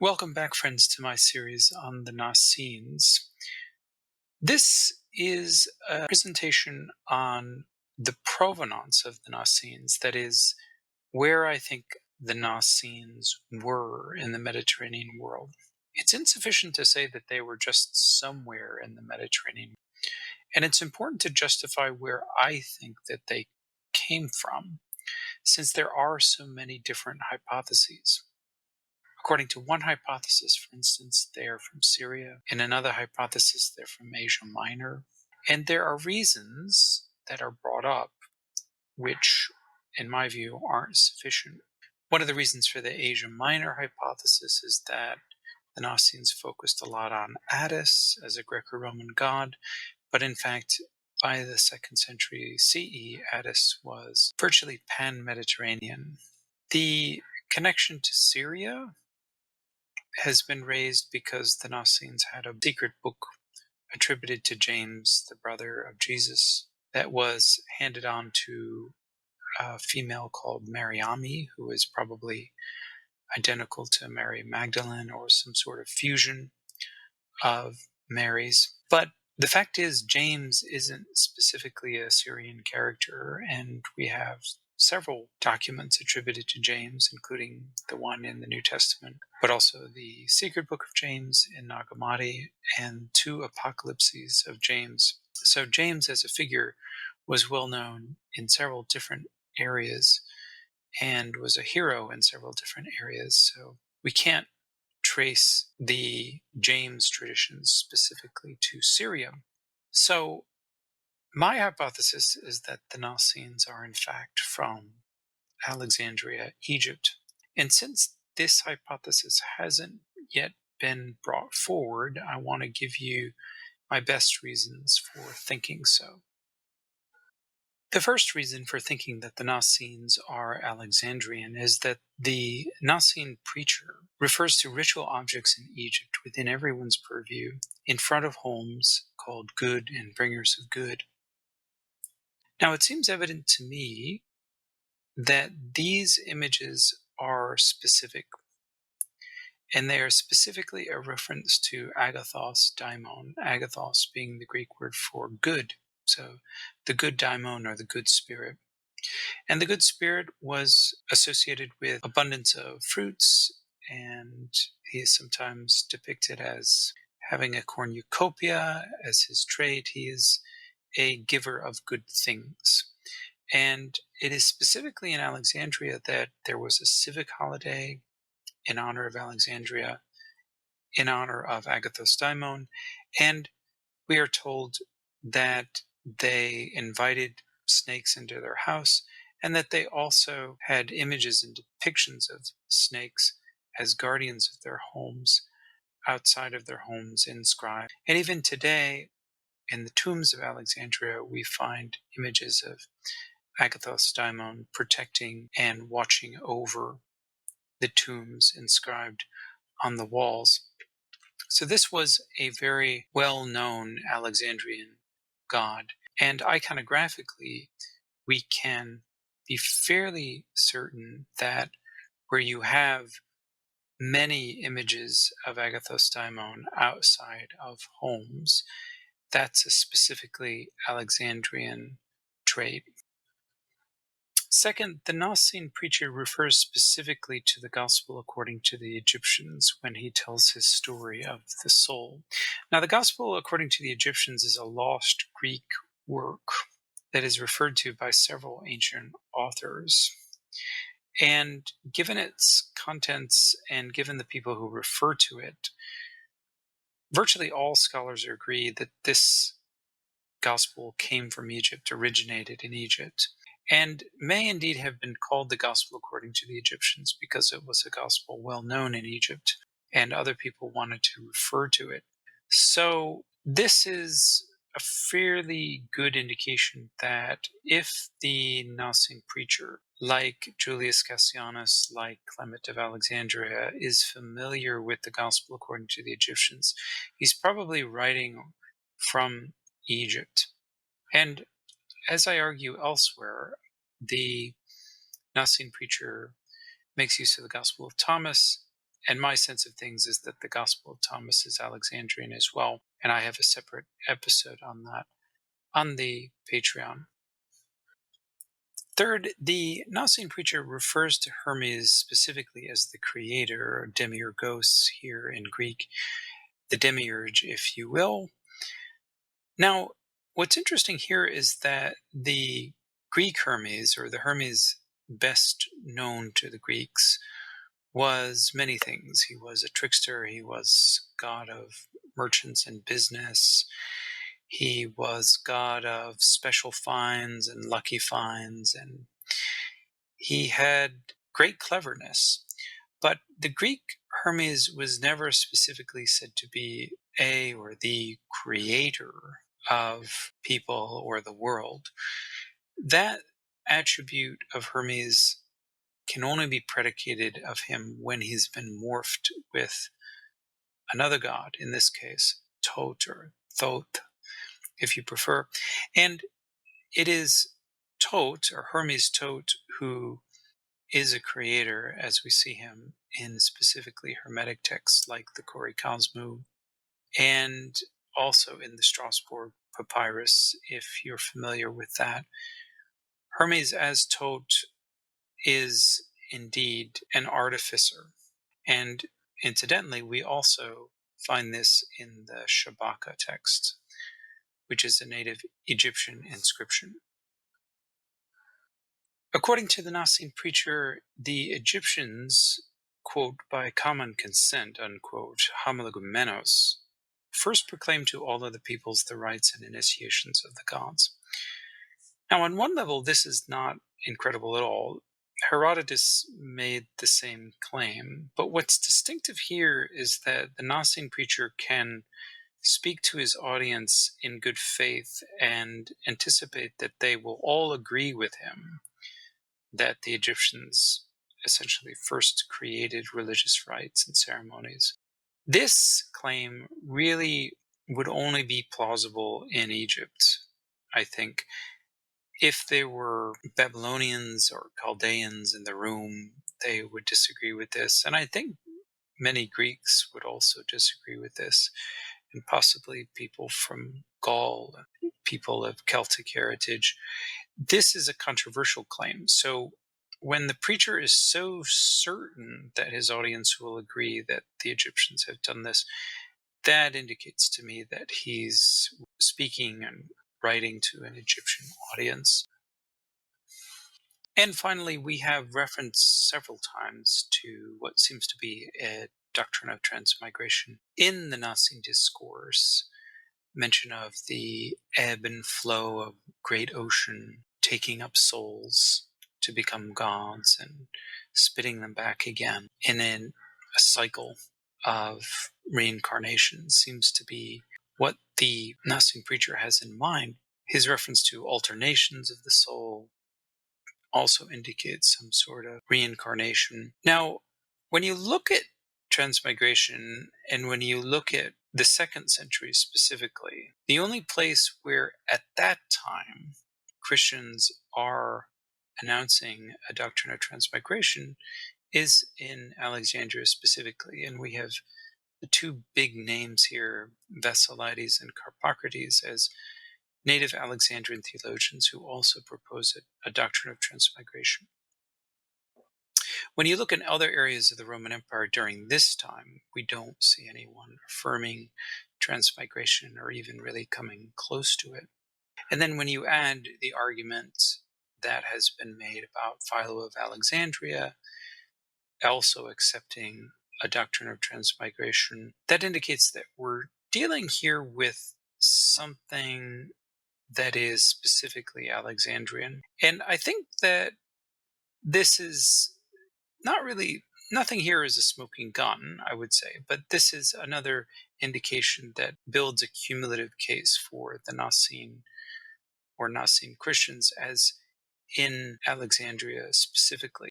Welcome back, friends, to my series on the Naassenes. This is a presentation on the provenance of the Naassenes, that is, where I think the Naassenes were in the Mediterranean world. It's insufficient to say that they were just somewhere in the Mediterranean, and it's important to justify where I think that they came from, since there are so many different hypotheses. According to one hypothesis, for instance, they are from Syria. In another hypothesis, they're from Asia Minor. And there are reasons that are brought up which, in my view, aren't sufficient. One of the reasons for the Asia Minor hypothesis is that the Naassenes focused a lot on Attis as a Greco-Roman god, but in fact, by the 2nd century CE, Attis was virtually pan-Mediterranean. The connection to Syria has been raised because the Naassenes had a secret book attributed to James, the brother of Jesus, that was handed on to a female called Mariamne, who is probably identical to Mary Magdalene or some sort of fusion of Marys. But the fact is, James isn't specifically a Syrian character, and we have several documents attributed to James, including the one in the New Testament, but also the Secret Book of James in Nag Hammadi and 2 apocalypses of James. So James as a figure was well known in several different areas and was a hero in several different areas. So we can't trace the James traditions specifically to Syria. So my hypothesis is that the Naassenes are in fact from Alexandria, Egypt. And since this hypothesis hasn't yet been brought forward, I want to give you my best reasons for thinking so. The first reason for thinking that the Naassenes are Alexandrian is that the Nassene preacher refers to ritual objects in Egypt within everyone's purview in front of homes called good and bringers of good. Now, it seems evident to me that these images are specific, and they are specifically a reference to agathos daimon, agathos being the Greek word for good. So the good daimon, or the good spirit. And the good spirit was associated with abundance of fruits, and he is sometimes depicted as having a cornucopia as his trait. He is a giver of good things. And it is specifically in Alexandria that there was a civic holiday in honor of Alexandria, in honor of Agathos Daimon, and we are told that they invited snakes into their house, and that they also had images and depictions of snakes as guardians of their homes, outside of their homes inscribed. And even today, in the tombs of Alexandria, we find images of Agathos Daimon protecting and watching over the tombs inscribed on the walls. So this was a very well-known Alexandrian god, and iconographically we can be fairly certain that where you have many images of Agathos Daimon outside of homes, that's a specifically Alexandrian trait. Second, the Nassene preacher refers specifically to the Gospel according to the Egyptians when he tells his story of the soul. Now, the Gospel according to the Egyptians is a lost Greek work that is referred to by several ancient authors. And given its contents and given the people who refer to it, virtually all scholars agree that this Gospel came from Egypt, originated in Egypt, and may indeed have been called the Gospel according to the Egyptians because it was a gospel well known in Egypt and other people wanted to refer to it. So this is a fairly good indication that if the Nicene preacher, like Julius Cassianus, like Clement of Alexandria, is familiar with the Gospel according to the Egyptians, he's probably writing from Egypt. And as I argue elsewhere, the Nicene preacher makes use of the Gospel of Thomas And my sense of things is that the Gospel of Thomas is Alexandrian as well. And I have a separate episode on that on the Patreon. Third, the Nicene preacher refers to Hermes specifically as the creator, or demiurgos here in Greek, the demiurge, if you will. Now, what's interesting here is that the Greek Hermes, or the Hermes best known to the Greeks, was many things. He was a trickster, he was god of merchants and business, he was god of special finds and lucky finds, and he had great cleverness. But the Greek Hermes was never specifically said to be a or the creator of people or the world. That attribute of Hermes can only be predicated of him when he's been morphed with another god, in this case, Tot or Thoth, if you prefer. And it is Tot, or Hermes Tot, who is a creator as we see him in specifically Hermetic texts like the Korikazmu, and also in the Strasbourg Papyrus, if you're familiar with that. Hermes as Tot is indeed an artificer. And incidentally, we also find this in the Shabaka text, which is a native Egyptian inscription. According to the Nicene preacher, the Egyptians, quote, by common consent, unquote, homologumenos, first proclaimed to all other peoples the rites and initiations of the gods. Now, on one level, this is not incredible at all. Herodotus made the same claim, but what's distinctive here is that the Nicene preacher can speak to his audience in good faith and anticipate that they will all agree with him that the Egyptians essentially first created religious rites and ceremonies. This claim really would only be plausible in Egypt, I think. If there were Babylonians or Chaldeans in the room, they would disagree with this. And I think many Greeks would also disagree with this, and possibly people from Gaul, people of Celtic heritage. This is a controversial claim. So when the preacher is so certain that his audience will agree that the Egyptians have done this, that indicates to me that he's speaking and writing to an Egyptian audience. And finally, we have referenced several times to what seems to be a doctrine of transmigration in the Nicene discourse, mention of the ebb and flow of great ocean taking up souls to become gods and spitting them back again in a cycle of reincarnation seems to be what the Nicene preacher has in mind. His reference to alternations of the soul also indicates some sort of reincarnation. Now, when you look at transmigration and when you look at the 2nd century specifically, the only place where at that time Christians are announcing a doctrine of transmigration is in Alexandria specifically. And we have the two big names here, Basilides and Carpocrates, as native Alexandrian theologians who also propose a doctrine of transmigration. When you look in other areas of the Roman Empire during this time, we don't see anyone affirming transmigration or even really coming close to it. And then when you add the argument that has been made about Philo of Alexandria also accepting a doctrine of transmigration, that indicates that we're dealing here with something that is specifically Alexandrian. And I think that this is nothing here is a smoking gun, I would say, but this is another indication that builds a cumulative case for the Nicene or Nicene Christians as in Alexandria specifically.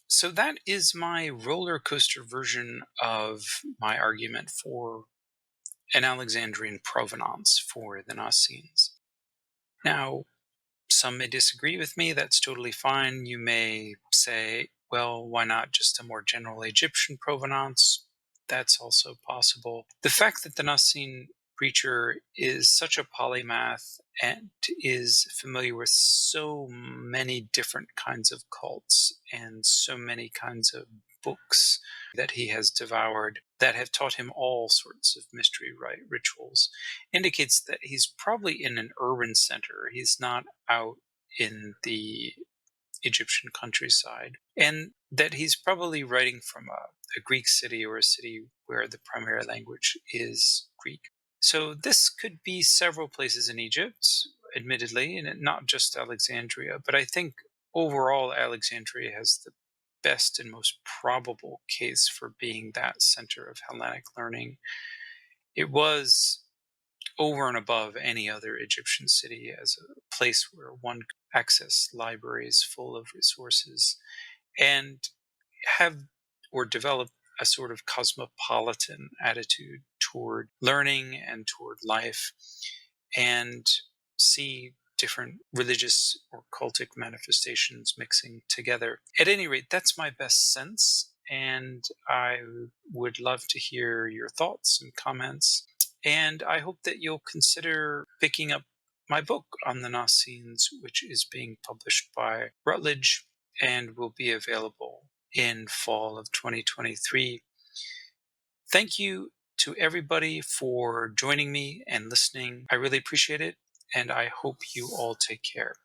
So that is my roller coaster version of my argument for an Alexandrian provenance for the Naassenes. Now, some may disagree with me. That's totally fine. You may say, well, why not just a more general Egyptian provenance? That's also possible. The fact that the Nassene preacher is such a polymath and is familiar with so many different kinds of cults and so many kinds of books that he has devoured that have taught him all sorts of mystery rituals indicates that he's probably in an urban center. He's not out in the Egyptian countryside, and that he's probably writing from a Greek city or a city where the primary language is Greek. So this could be several places in Egypt, admittedly, and not just Alexandria, but I think overall Alexandria has the best and most probable case for being that center of Hellenic learning. It was over and above any other Egyptian city as a place where one could access libraries full of resources and have or develop a sort of cosmopolitan attitude toward learning and toward life, and see different religious or cultic manifestations mixing together. At any rate, that's my best sense, and I would love to hear your thoughts and comments. And I hope that you'll consider picking up my book on the Naassenes, which is being published by Routledge and will be available in fall of 2023. Thank you to everybody for joining me and listening. I really appreciate it, and I hope you all take care.